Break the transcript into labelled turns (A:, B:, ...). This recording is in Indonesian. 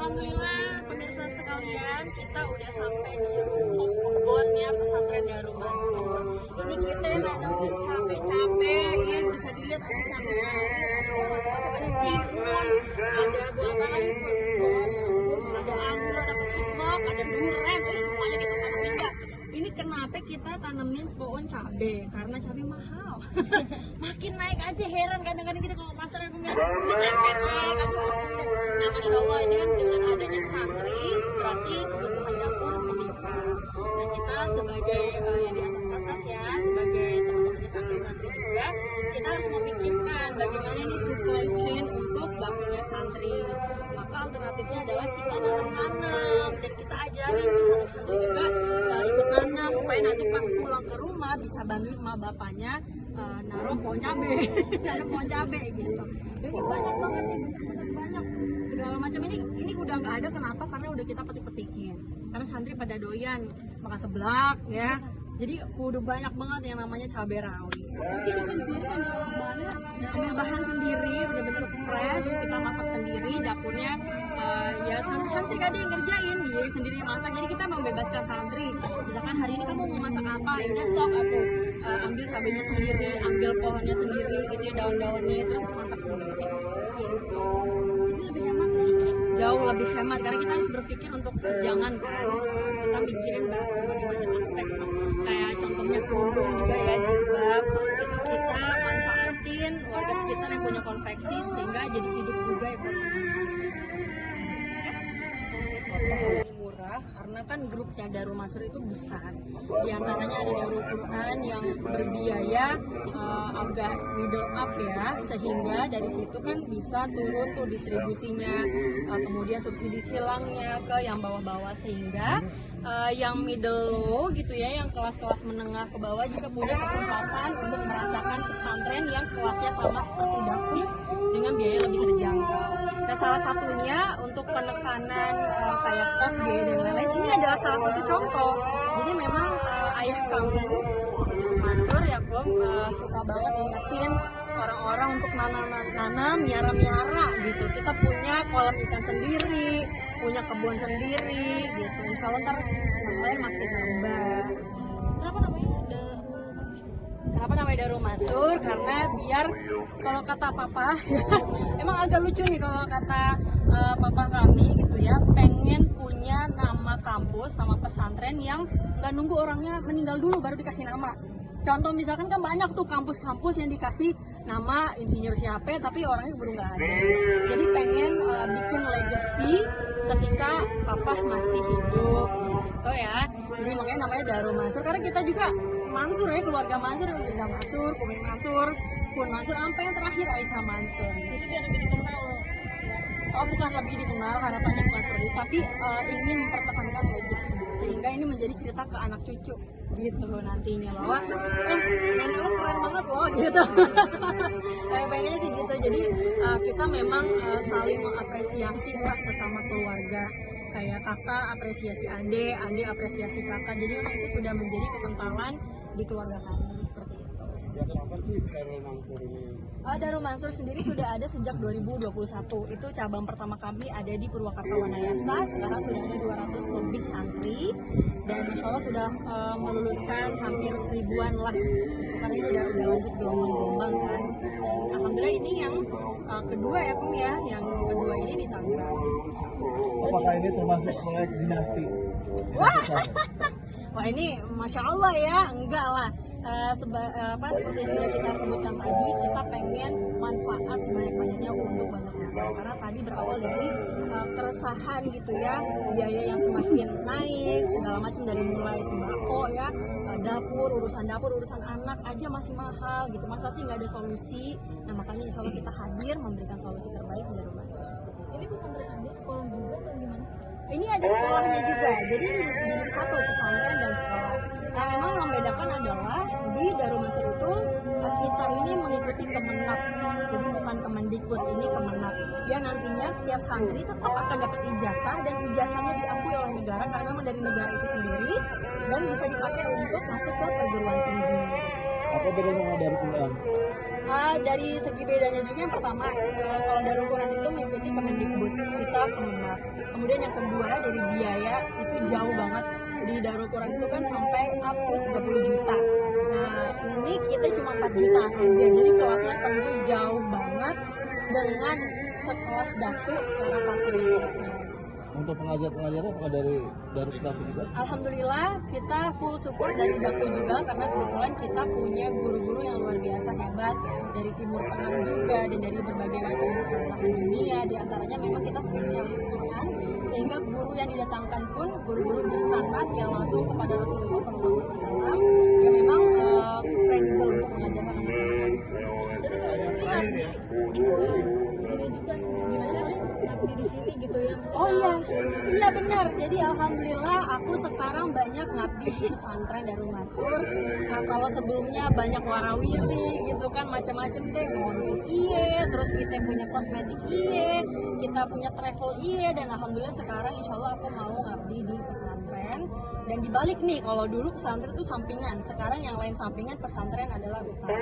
A: Alhamdulillah pemirsa sekalian, kita udah sampai di rooftop kebunnya pesantren Darul Mansur. Ini kita nanamin cabe-cabe, ya bisa dilihat ada cabe rawit, ada macam-macam, ada timun, ada buah apa lagi pun, ada anggur, ada kesemak, ada durian, semuanya kita tanamin Kak. Ini kenapa kita tanemin pohon cabe? Karena cabe mahal. Makin naik aja, heran kadang-kadang kita kalau pasar aku lihat cabe naik, aduh. Nah, Masya Allah, ini kan dengan adanya santri berarti kebutuhan dapur meningkat. Nah, kita sebagai yang di atas ya, sebagai teman-temannya santri-santri juga, kita harus memikirkan bagaimana ini supply chain untuk dapurnya santri. Maka alternatifnya adalah kita nanam-nanam dan kita ajarin tuh santri-santri juga ikut nanam supaya nanti pas pulang ke rumah bisa bantuin emak bapaknya naruh pohon cabe, naruh pohon cabe gitu. Jadi banyak banget nih, banyak segala macam ini udah nggak ada. Kenapa? Karena udah kita petik-petikin. Karena santri pada doyan makan seblak ya. Jadi udah banyak banget yang namanya cabai rawit. Jadi kita sendiri ambil bahan sendiri, bener-bener fresh, kita masak sendiri, dapurnya ya santri gak ada yang ngerjain, dia sendiri masak. Jadi kita membebaskan santri. Misalkan hari ini kamu mau masak apa, ya udah sok aku ambil cabainya sendiri, ambil pohonnya sendiri, gitu ya, daun-daunnya, terus masak sendiri. Gitu. Jadi lebih hemat, jauh lebih hemat karena kita harus berpikir untuk kesenjangan kan. Kita mikirin berbagai macam aspek, kayak contohnya kerudung juga ya, jilbab itu kita manfaatin warga sekitar yang punya konveksi sehingga jadi hidup juga ekonomi. Ini murah karena kan grupnya Darul Mansur itu besar. Di antaranya ada Darul Quran yang berbiaya agak middle up ya, sehingga dari situ kan bisa turun tuh distribusinya, kemudian subsidi silangnya ke yang bawah-bawah, sehingga yang middle low gitu ya, yang kelas-kelas menengah ke bawah juga punya kesempatan untuk merasakan pesantren yang kelasnya sama seperti dapur dengan biaya lebih terjangkau. Nah, salah satunya untuk penekanan kayak kos, biaya dan lain-lain, ini adalah salah satu contoh. Jadi memang ayah kami Siti Mansur ya suka banget ingetin orang-orang untuk nanam, miara gitu. Kita punya kolam ikan sendiri, punya kebun sendiri gitu. Insya Allah ntar yang lain makin nambah. Kenapa namanya Darul Mansur? Karena biar kalau kata papa emang agak lucu nih kalau kata papa kami gitu ya, pengen punya nama kampus, nama pesantren yang nggak nunggu orangnya meninggal dulu baru dikasih nama. Contoh misalkan kan banyak tuh kampus-kampus yang dikasih nama insinyur siapa tapi orangnya baru nggak ada. Jadi pengen bikin legacy ketika papa masih hidup gitu ya. Jadi makanya namanya Darul Mansur, karena kita juga Mansur ya, keluarga Mansur, Linda Mansur, Kumin Mansur, Pun Mansur, sampai yang terakhir Aisyah Mansur. Jadi biar lebih dikenal. Oh, bukan lebih dikenal, harapannya bukan seperti itu, tapi ingin mempertahankan legacy sehingga ini menjadi cerita ke anak cucu gitu nantinya, bahwa nenek lo keren banget loh gitu. Pengennya sih gitu. Jadi kita memang saling mengapresiasi lah sesama keluarga, kayak kakak apresiasi adik, adik apresiasi kakak. Jadi memang itu sudah menjadi kekentalan di keluarga kami seperti itu.
B: Apa sih Darul Mansur ini?
A: Darul Mansur sendiri sudah ada sejak 2021. Itu cabang pertama kami ada di Purwakarta Wanayasa. Sekarang sudah ada 200 lebih santri dan Masya Allah sudah meluluskan hampir 1000-an lah. Karena ini udah lanjut gelombang-gelombang kan. Alhamdulillah ini yang kedua ya Kum ya, yang kedua ini di Tangerang.
B: Apakah ini termasuk proyek dinasti?
A: Wah ini Masya Allah ya, enggak lah. Seperti yang sudah kita sebutkan tadi, kita pengen manfaat sebanyak-banyaknya untuk banyak orang. Karena tadi berawal dari keresahan gitu ya, biaya yang semakin naik, segala macam dari mulai sembako ya, dapur, urusan anak aja masih mahal gitu. Masa sih nggak ada solusi? Nah makanya insya Allah kita hadir memberikan solusi terbaik di rumah. Ini pesantren ada sekolah juga atau gimana sih? Ini ada sekolahnya juga, jadi ini menjadi satu pesantren dan sekolah. Nah memang yang membedakan adalah di Darul Mansur itu kita ini mengikuti Kemenak, jadi bukan Kemendikbud, ini Kemenak. Ya nantinya setiap santri tetap akan dapat ijazah dan ijazahnya diakui oleh negara karena dari negara itu sendiri dan bisa dipakai untuk masuk ke perguruan tinggi.
B: Apa beda sama Darul Quran?
A: Dari segi bedanya juga yang pertama, kalau Darul Quran itu mengikuti Kemendikbud, kita Kemendak. Kemudian yang kedua dari biaya itu jauh banget. Di Darul Quran itu kan sampai up to 30 juta. Nah ini kita cuma 4 jutaan aja, jadi kelasnya tentu jauh banget dengan sekelas Daku secara fasilitasnya.
B: Untuk pengajar-pengajarnya apakah dari Darul Daku juga?
A: Alhamdulillah kita full support dari Daku juga, karena kebetulan kita punya guru-guru yang luar biasa hebat dari Timur Tengah juga dan dari berbagai macam belahan dunia. Di antaranya memang kita spesialis Quran, sehingga guru yang didatangkan pun guru-guru bersanad yang langsung kepada Rasulullah SAW yang memang kredibel untuk mengajarkan anak-anak. Jadi kalau sini juga gimana ngabdi di sini gitu ya? Oh iya benar. Jadi alhamdulillah aku sekarang banyak ngabdi di pesantren Darul Mansur. Nah, kalau sebelumnya banyak warawiri gitu kan, macam-macam deh, ngomongin terus kita punya kosmetik kita punya travel dan alhamdulillah sekarang insya Allah aku mau ngabdi di pesantren. Dan dibalik nih, kalau dulu pesantren itu sampingan, sekarang yang lain sampingan, pesantren adalah utama.